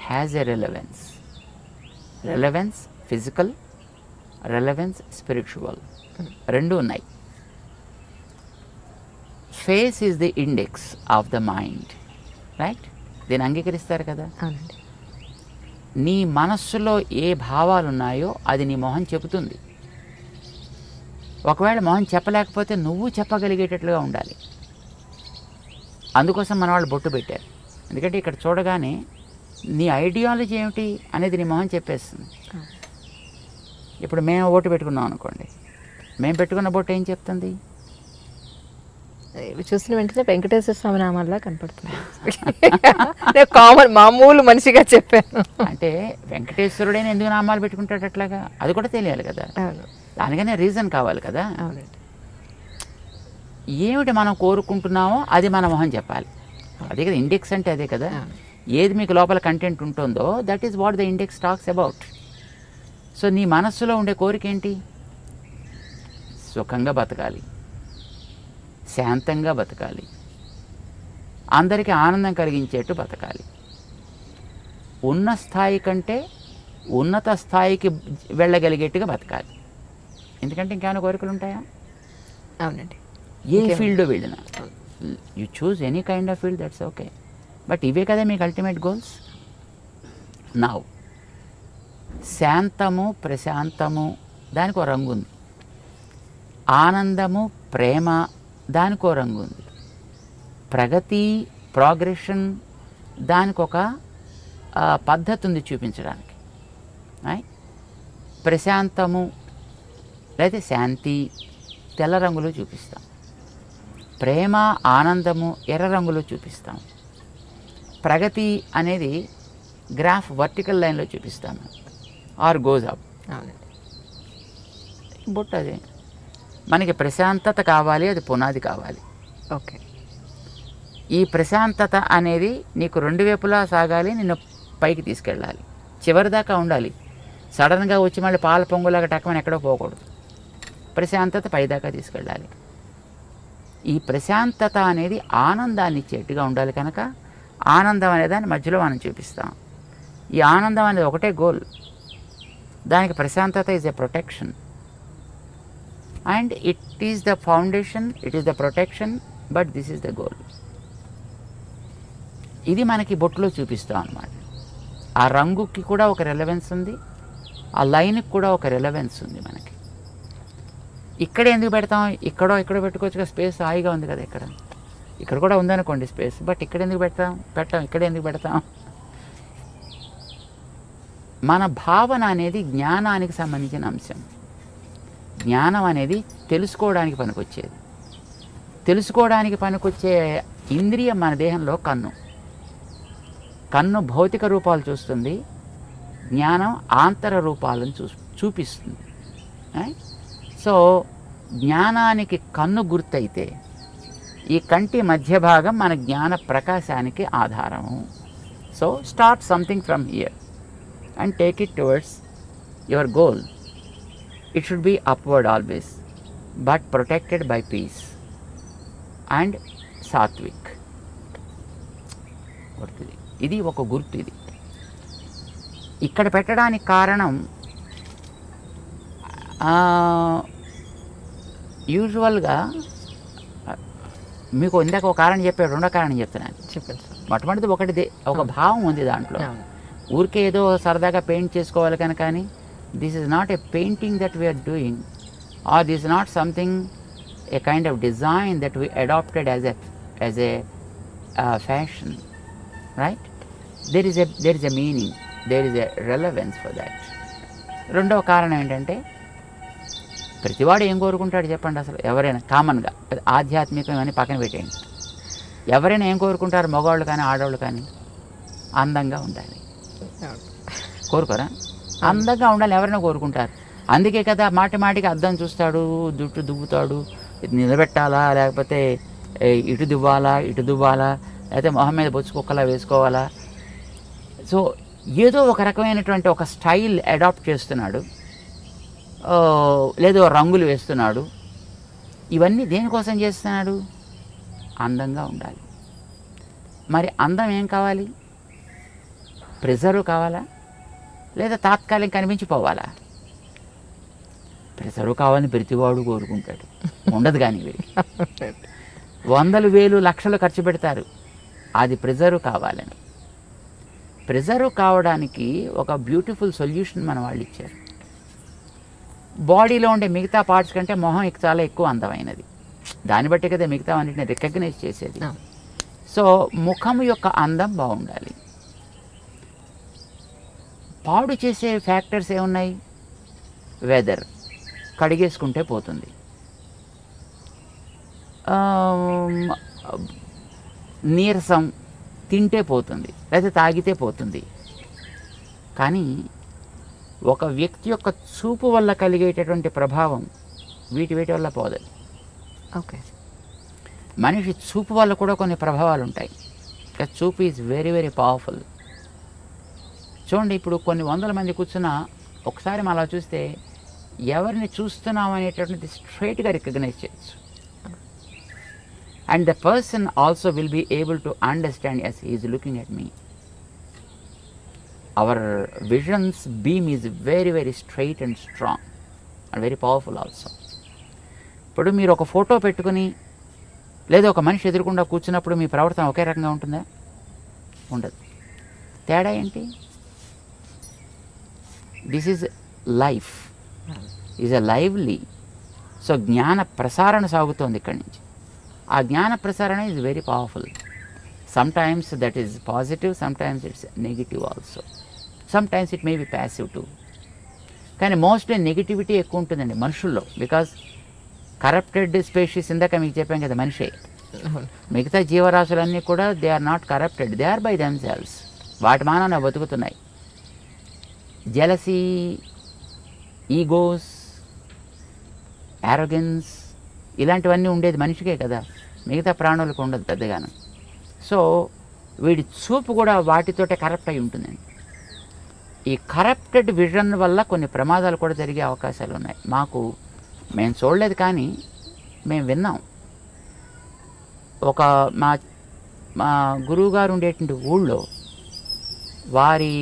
has a relevance. Relevance physical, relevance spiritual. Rendu unnai. Face is the index of the mind, right? Then అంగీకరిస్తారు కదా. అవునండి. నీ మనస్సులో ఏ భావాలు ఉన్నాయో అది నీ మొహం చెబుతుంది. ఒకవేళ మొహం చెప్పలేకపోతే నువ్వు చెప్పగలిగేటట్లుగా ఉండాలి. అందుకోసం మన వాళ్ళు బొట్టు పెట్టారు. ఎందుకంటే ఇక్కడ చూడగానే నీ ఐడియాలజీ ఏమిటి అనేది నీ మొహం చెప్పేస్తుంది. ఇప్పుడు మేము బొట్టు పెట్టుకున్నాం అనుకోండి, మేము పెట్టుకున్న బొట్టు ఏం చెప్తుంది? చూసిన వెంటనే వెంకటేశ్వర స్వామి నామాల్లా కనపడుతుంది. కామన్ మామూలు మనిషిగా చెప్పాను. అంటే వెంకటేశ్వరుడైనా ఎందుకు నామాలు పెట్టుకుంటాడు అట్లాగా? అది కూడా తెలియాలి కదా. దానికనే రీజన్ కావాలి కదా. అవునండి. ఏమిటి మనం కోరుకుంటున్నామో అది మన మొహం చెప్పాలి. అదే కదా ఇండెక్స్ అంటే, అదే కదా. ఏది మీకు లోపల కంటెంట్ ఉంటుందో that is what the index talks about. So నీ మనస్సులో ఉండే కోరిక ఏంటి? సుఖంగా బతకాలి, శాంతంగా బతకాలి, అందరికీ ఆనందం కలిగించేట్టు బతకాలి, ఉన్న స్థాయి కంటే ఉన్నత స్థాయికి వెళ్ళగలిగేట్టుగా బతకాలి. ఎందుకంటే ఇంకేమైనా కోరికలు ఉంటాయా? అవునండి. ఏ ఫీల్డ్ వెళ్ళినా you choose any kind of field, that's okay. But ఇవే కదా మీకు అల్టిమేట్ గోల్స్. నౌ శాంతము, ప్రశాంతము దానికి ఒక రంగు ఉంది. ఆనందము, ప్రేమ దానికి ఒక రంగు ఉంది. ప్రగతి, ప్రోగ్రెషన్ దానికి ఒక పద్ధతి ఉంది చూపించడానికి. ప్రశాంతము లేదా శాంతి తెల్ల రంగులో చూపిస్తాం. ప్రేమ, ఆనందము ఎర్ర రంగులో చూపిస్తాం. ప్రగతి అనేది గ్రాఫ్ వర్టికల్ లైన్లో చూపిస్తాము, ఆర్ గోజ్ అప్. బొట్టు అదే. మనకి ప్రశాంతత కావాలి, అది పునాది కావాలి. ఓకే. ఈ ప్రశాంతత అనేది నీకు రెండు వైపులా సాగాలి, నిన్ను పైకి తీసుకెళ్ళాలి, చివరి దాకా ఉండాలి. సడన్గా వచ్చి మళ్ళీ పాల పొంగులాగా టక్కమని ఎక్కడో పోకూడదు. ప్రశాంతత పైదాకా తీసుకెళ్ళాలి. ఈ ప్రశాంతత అనేది ఆనందాన్ని ఇచ్చేట్టుగా ఉండాలి. కనుక ఆనందం అనే దాన్ని మధ్యలో మనం చూపిస్తాం. ఈ ఆనందం అనేది ఒకటే గోల్. దానికి ప్రశాంతత is a protection, and it is the foundation, it is the protection, but this is the goal. ఇది మనకి బొట్టులో చూపిస్తాం అన్నమాట. ఆ రంగుకి కూడా ఒక రెలవెన్స్ ఉంది, ఆ లైన్కి కూడా ఒక రెలవెన్స్ ఉంది మనకి. ఇక్కడ ఎందుకు పెడతాం? ఇక్కడో పెట్టుకోవచ్చుగా, స్పేస్ హాయిగా ఉంది కదా. ఇక్కడ కూడా ఉందనుకోండి స్పేస్, బట్ ఇక్కడ ఎందుకు పెట్టాం? ఇక్కడ ఎందుకు పెడతాం? మన భావన అనేది జ్ఞానానికి సంబంధించిన అంశం. జ్ఞానం అనేది తెలుసుకోవడానికి పనికొచ్చేది. తెలుసుకోవడానికి పనికొచ్చే ఇంద్రియం మన దేహంలో కన్ను. కన్ను భౌతిక రూపాలు చూస్తుంది, జ్ఞానం ఆంతర రూపాలను చూపిస్తుంది. సో జ్ఞానానికి కన్ను గుర్తయితే ఈ కంటి మధ్య భాగం మన జ్ఞాన ప్రకాశానికి ఆధారము. So start something from here and take it towards your goal. It should be upward always, but protected by peace and సాత్విక్. గుర్తుది, ఇది ఒక గుర్తు. ఇది ఇక్కడ పెట్టడానికి కారణం యూజువల్గా మీకు ఇందాక ఒక కారణం చెప్పాడు, రెండో కారణం చెప్తున్నాను. చెప్పండి సార్. మొట్టమొదటిది ఒకటి ఒక భావం ఉంది దాంట్లో. ఊరికే ఏదో సరదాగా పెయింట్ చేసుకోవాలి కనుక, కానీ this is not a painting that we are doing, or this is not something a kind of design that we adopted as a fashion, right? There is a meaning, there is a relevance for that. రెండవ కారణం ఏంటంటే, ప్రతివాడు ఏం కోరుకుంటాడు చెప్పండి అసలు? ఎవరైనా కామన్గా ఆధ్యాత్మికం అని పక్కన పెట్టేయండి, ఎవరైనా ఏం కోరుకుంటారు? మగవాళ్ళు కానీ ఆడవాళ్ళు కానీ అందంగా ఉండాలి కోరుకోరా? అందంగా ఉండాలి ఎవరైనా కోరుకుంటారు. అందుకే కదా మాటి మాటికి అద్దం చూస్తాడు, జుట్టు దువ్వుతాడు, నిలబెట్టాలా లేకపోతే ఇటు దువ్వాలా ఇటు దువ్వాలా, లేకపోతే మొహం మీద బొచ్చు కుక్కలా వేసుకోవాలా. సో ఏదో ఒక రకమైనటువంటి ఒక స్టైల్ అడాప్ట్ చేస్తున్నాడు, లేదో రంగులు వేస్తున్నాడు. ఇవన్నీ దేనికోసం చేస్తున్నాడు? అందంగా ఉండాలి. మరి అందం ఏం కావాలి? ప్రిజర్వ్ కావాలా లేదా తాత్కాలిక కనిపించిపోవాలా? ప్రిజర్వ్ కావాలని ప్రతివాడు కోరుకుంటాడు, ఉండదు కానీ వీరికి వందలు వేలు లక్షలు ఖర్చు పెడతారు అది ప్రిజర్వ్ కావాలని. ప్రిజర్వ్ కావడానికి ఒక బ్యూటిఫుల్ సొల్యూషన్ మన వాళ్ళు ఇచ్చారు. బాడీలో ఉండే మిగతా పార్ట్స్ కంటే మొహం చాలా ఎక్కువ అందమైనది, దాన్ని బట్టి కదా మిగతా అన్నిటిని రికగ్నైజ్ చేసేది. సో ముఖం యొక్క అందం బాగుండాలి. పాడు చేసే ఫ్యాక్టర్స్ ఏమున్నాయి? వెదర్, కడిగేసుకుంటే పోతుంది, నీరసం, తింటే పోతుంది, లేదా తాగితే పోతుంది. కానీ ఒక వ్యక్తి యొక్క చూపు వల్ల కలిగేటటువంటి ప్రభావం వీటి వల్ల పోదు. ఓకే, మనిషి చూపు వల్ల కూడా కొన్ని ప్రభావాలు ఉంటాయి. చూపు ఈజ్ వెరీ వెరీ పవర్ఫుల్. చూడండి, ఇప్పుడు కొన్ని వందల మంది కూర్చున్నా ఒకసారి మనం అలా చూస్తే ఎవరిని చూస్తున్నాం అనేటటువంటిది స్ట్రైట్గా రికగ్నైజ్ చేయొచ్చు. And the person also will be able to understand as he is looking at me. Our visions beam is very very straight and strong and very powerful also. ఇప్పుడు మీరు ఒక ఫోటో పెట్టుకుని లేదా ఒక మనిషి ఎదురుకుండా కూర్చున్నప్పుడు మీ ప్రవర్తన ఒకే రకంగా ఉంటుందా? ఉండదు. తేడా ఏంటి? This is life, is a lively. So జ్ఞాన ప్రసారణ సాగుతోంది ఇక్కడి నుంచి. ఆ జ్ఞాన ప్రసారణ is very powerful. Sometimes that is positive, sometimes it's negative also, sometimes it may be passive too. కానీ మోస్ట్లీ నెగిటివిటీ ఎక్కువ ఉంటుందండి మనుషుల్లో. బికాజ్ కరప్టెడ్ స్పీషీస్, ఇందాక మీకు చెప్పాం కదా, మనిషే. మిగతా జీవరాశులన్నీ కూడా they are not corrupted, they are by themselves. వాటి మానవ బతుకుతున్నాయి. జెలసీ, ఈగోస్, యారోగెన్స్ ఇలాంటివన్నీ ఉండేది మనిషికే కదా, మిగతా ప్రాణులకు ఉండదు పెద్దగాను. సో వీడి చూపు కూడా వాటితోటే కరప్ట్ అయి ఉంటుందండి. ఈ కరప్టెడ్ విజన్ వల్ల కొన్ని ప్రమాదాలు కూడా జరిగే అవకాశాలు ఉన్నాయి. మేము చూడలేదు కానీ మేము విన్నాం. ఒక మా గురువుగారు ఉండేటువంటి ఊళ్ళో వారి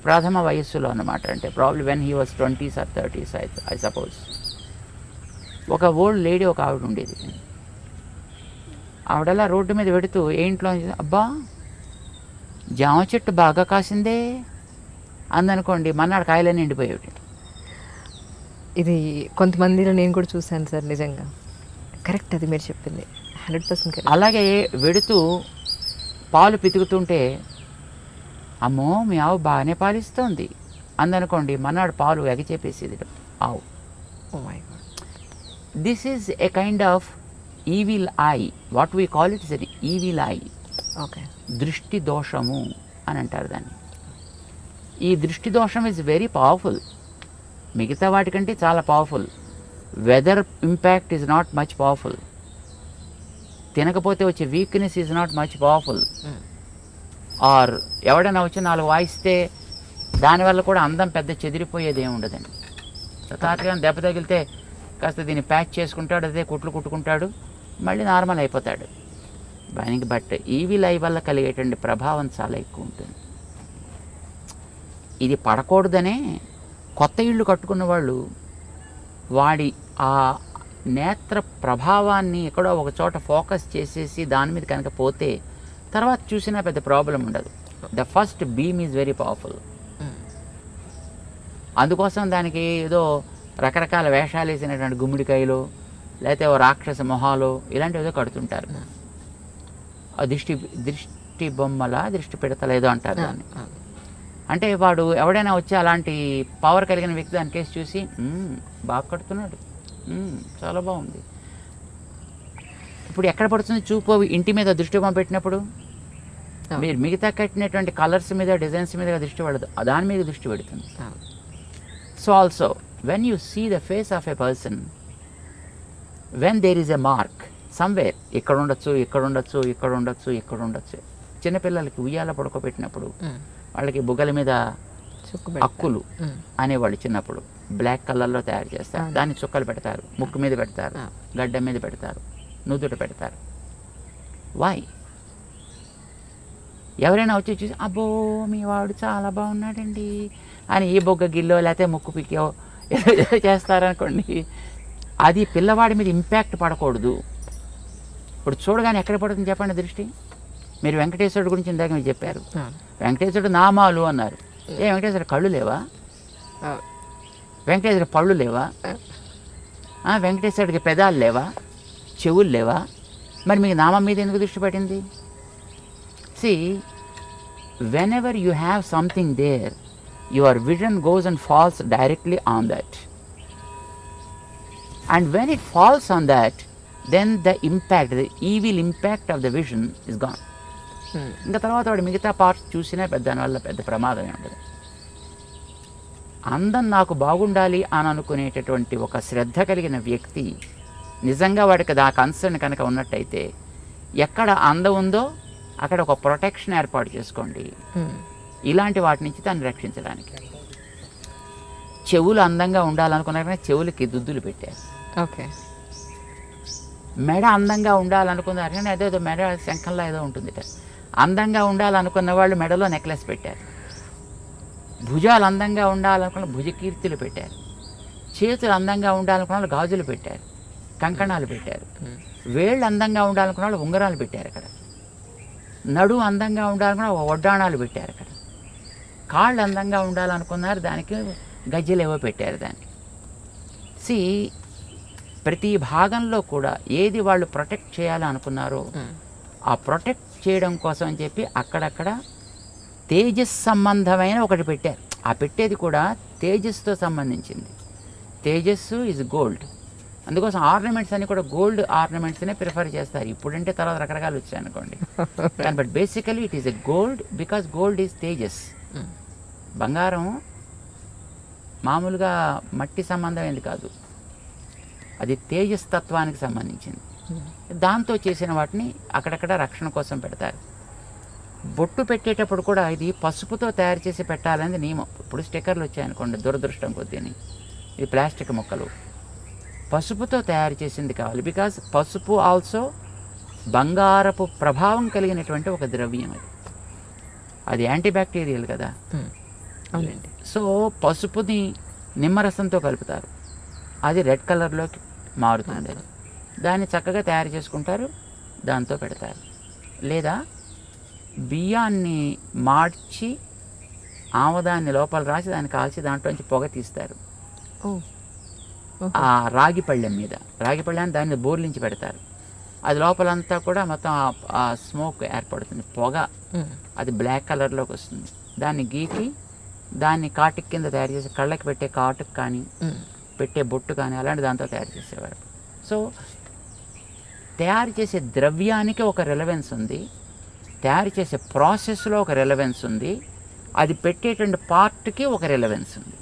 ప్రథమ వయస్సులో అన్నమాట, అంటే probably when he was 20s or 30s I suppose, ఒక ఓల్డ్ లేడీ ఒక ఆవిడ ఉండేది. ఆవిడలా రోడ్డు మీద పెడుతూ ఏ ఇంట్లో, అబ్బా జామ చెట్టు బాగా కాసిందే అందనుకోండి, మన్నాడు కాయలన్నీ ఎండిపోయేవి. ఇది కొంతమందిలో నేను కూడా చూశాను సార్, నిజంగా కరెక్ట్ అది మీరు చెప్పింది, 100% కరెక్ట్. అలాగే వెడుతూ పాలు పితుకుతుంటే, అమ్మో మీ ఆవు బాగానే పాలిస్తోంది అందనుకోండి, మన్నాడు పాలు ఎగచేపేసేది ఆవు. Oh my god. This is a kind of evil eye, what we call it is an evil eye. Okay, దృష్టి దోషము అని అంటారు దాన్ని. ఈ దృష్టి దోషం ఈజ్ వెరీ పవర్ఫుల్, మిగతా వాటికంటే చాలా powerful. Weather impact is not much powerful. తినకపోతే వచ్చే weakness is not much powerful. Or ఎవడైనా వచ్చి 4 వాయిస్తే దానివల్ల కూడా అందం పెద్ద చెదిరిపోయేది ఏమి ఉండదండి. తాతగా దెబ్బ తగిలితే కాస్త దీన్ని ప్యాచ్ చేసుకుంటాడు, అదే కుట్లు కుట్టుకుంటాడు, మళ్ళీ నార్మల్ అయిపోతాడు. బట్ ఈవిల్ ఐ వల్ల కలిగేటువంటి ప్రభావం చాలా ఎక్కువ ఉంటుంది. ఇది పడకూడదనే కొత్త ఇళ్ళు కట్టుకున్న వాళ్ళు వాడి ఆ నేత్ర ప్రభావాన్ని ఎక్కడో ఒక చోట ఫోకస్ చేసేసి దాని మీద కనుక పోతే తర్వాత చూసినా పెద్ద ప్రాబ్లం ఉండదు. The first beam is very powerful. అందుకోసం దానికి ఏదో రకరకాల వేషాలు వేసినటువంటి గుమ్మిడికాయలు లేకపోతే ఓ రాక్షస మొహాలు ఇలాంటివి ఏదో కడుతుంటారు. దృష్టి బొమ్మల దృష్టి పెడతలు ఏదో అంటారు దాన్ని. అంటే వాడు ఎవడైనా వచ్చి అలాంటి పవర్ కలిగిన వ్యక్తి దాని కేసు చూసి బాగా కడుతున్నాడు, చాలా బాగుంది. ఇప్పుడు ఎక్కడ పడుతుంది చూపు? ఇంటి మీద దృష్టి బొమ్మ పెట్టినప్పుడు మీరు మిగతా కట్టినటువంటి కలర్స్ మీద డిజైన్స్ మీద దృష్టి పడదు, దాని మీద దృష్టి పెడుతుంది. So also when you see the face of a person, when there is a mark somewhere, ఇక్కడ ఉండొచ్చు, ఇక్కడ ఉండొచ్చు, ఇక్కడ ఉండొచ్చు, ఇక్కడ ఉండొచ్చు. చిన్నపిల్లలకి ఉయ్యాల పడుకోబెట్టినప్పుడు వాళ్ళకి బుగ్గల మీద అక్కులు అనేవాళ్ళు చిన్నప్పుడు బ్లాక్ కలర్లో తయారు చేస్తారు, దాన్ని చుక్కలు పెడతారు, ముక్కు మీద పెడతారు, గడ్డ మీద పెడతారు, నుదుట పెడతారు. వై? ఎవరైనా వచ్చి చూసి అబ్బో మీ వాడు చాలా బాగున్నాడండి అని ఈ బొగ్గ గిల్లో లేకపోతే ముక్కు పిక్కో ఏదో చేస్తారనుకోండి, అది పిల్లవాడి మీద ఇంపాక్ట్ పడకూడదు. ఇప్పుడు చూడగానే ఎక్కడ పడుతుంది చెప్పండి దృష్టి? మీరు వెంకటేశ్వరుడు గురించి ఇందాక మీరు చెప్పారు, వెంకటేశ్వరుడు నామాలు అన్నారు. వెంకటేశ్వరుడు కళ్ళు లేవా? వెంకటేశ్వరుడు పళ్ళు లేవా? వెంకటేశ్వరుడికి పెదాలు లేవా? చెవులు లేవా? మరి మీకు నామం మీద ఎందుకు దృష్టి పడింది? See, whenever you have something there, your vision goes and falls directly on that. And when it falls on that, then the impact, the evil impact of the vision is gone. ఇంకా తర్వాత వాడు మిగతా parts చూసినా దానివల్ల పెద్ద ప్రమాదమే ఉండదు. అందం నాకు బాగుండాలి అని అనుకునేటటువంటి ఒక శ్రద్ధ కలిగిన వ్యక్తి నిజంగా వాడికి ఆ కన్సర్న్ కనుక ఉన్నట్టయితే ఎక్కడ అందం ఉందో అక్కడ ఒక ప్రొటెక్షన్ ఏర్పాటు చేసుకోండి ఇలాంటి వాటి నుంచి దాన్ని రక్షించడానికి. చెవులు అందంగా ఉండాలనుకున్నారు కానీ చెవులకి దుద్దులు పెట్టారు. ఓకే. మెడ అందంగా ఉండాలనుకున్నారు కానీ అదేదో మెడ శంఖంలో ఏదో ఉంటుంది. అందంగా ఉండాలనుకున్న వాళ్ళు మెడలో నెక్లెస్ పెట్టారు. భుజాలు అందంగా ఉండాలనుకున్న భుజకీర్తులు పెట్టారు. చేతులు అందంగా ఉండాలనుకున్న వాళ్ళు గాజులు పెట్టారు, కంకణాలు పెట్టారు. వేళ్ళు అందంగా ఉండాలనుకున్న వాళ్ళు ఉంగరాలు పెట్టారు అక్కడ. నడు అందంగా ఉండాలనుకున్న వడ్డాణాలు పెట్టారు అక్కడ. కాళ్ళు అందంగా ఉండాలనుకున్నారు, దానికి గజ్జెలు ఏవో పెట్టారు దానికి. సి, ప్రతి భాగంలో కూడా ఏది వాళ్ళు ప్రొటెక్ట్ చేయాలని అనుకున్నారో ఆ ప్రొటెక్ట్ చేయడం కోసం అని చెప్పి అక్కడక్కడ తేజస్ సంబంధమైన ఒకటి పెట్టారు. ఆ పెట్టేది కూడా తేజస్తో సంబంధించింది. తేజస్సు ఈజ్ గోల్డ్. అందుకోసం ఆర్నమెంట్స్ అన్ని కూడా గోల్డ్ ఆర్నమెంట్స్నే ప్రిఫర్ చేస్తారు. ఇప్పుడంటే తర్వాత రకరకాలు వచ్చాయి అనుకోండి, కానీ but basically it is a gold because gold is Tejas. బంగారం మామూలుగా మట్టి సంబంధమైనది కాదు, అది తేజస్ తత్వానికి సంబంధించింది. దాంతో చేసిన వాటిని అక్కడక్కడ రక్షణ కోసం పెడతారు. బొట్టు పెట్టేటప్పుడు కూడా ఇది పసుపుతో తయారు చేసి పెట్టాలనేది నియమం. ఇప్పుడు స్టిక్కర్లు వచ్చాయనుకోండి, దురదృష్టం కొద్దిని ఇది ప్లాస్టిక్ ముక్కలు, పసుపుతో తయారు చేసింది కావాలి. బికాజ్ పసుపు ఆల్సో బంగారపు ప్రభావం కలిగినటువంటి ఒక ద్రవ్యం. అది యాంటీబ్యాక్టీరియల్ కదా. అవునండి. సో పసుపుని నిమ్మరసంతో కలుపుతారు, అది రెడ్ కలర్లోకి మారుతుంది. దాన్ని చక్కగా తయారు చేసుకుంటారు, దాంతో పెడతారు. లేదా బియ్యాన్ని మార్చి ఆమదాన్ని లోపల రాసి దాన్ని కాల్చి దాంట్లోంచి పొగ తీస్తారు. ఆ రాగి పళ్ళెం మీద, రాగి పళ్ళెం దాన్ని బోర్లించి పెడతారు. అది లోపలంతా కూడా మొత్తం ఆ స్మోక్ ఏర్పడుతుంది, పొగ. అది బ్లాక్ కలర్లోకి వస్తుంది. దాన్ని గీకి దాన్ని కాటుక్ కింద తయారు చేసి కళ్ళకి పెట్టే కాటుకు కానీ పెట్టే బొట్టు కానీ అలాంటి దాంతో తయారు చేసేవారు. సో తయారు చేసే ద్రవ్యానికి ఒక రెలవెన్స్ ఉంది, తయారు చేసే ప్రాసెస్లో ఒక రెలవెన్స్ ఉంది, అది పెట్టేటువంటి పార్ట్కి ఒక రెలవెన్స్ ఉంది.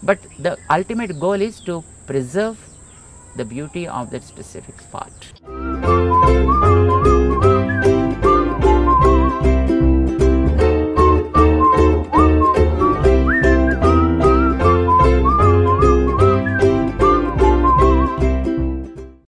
But the ultimate goal is to preserve the beauty of that specific part.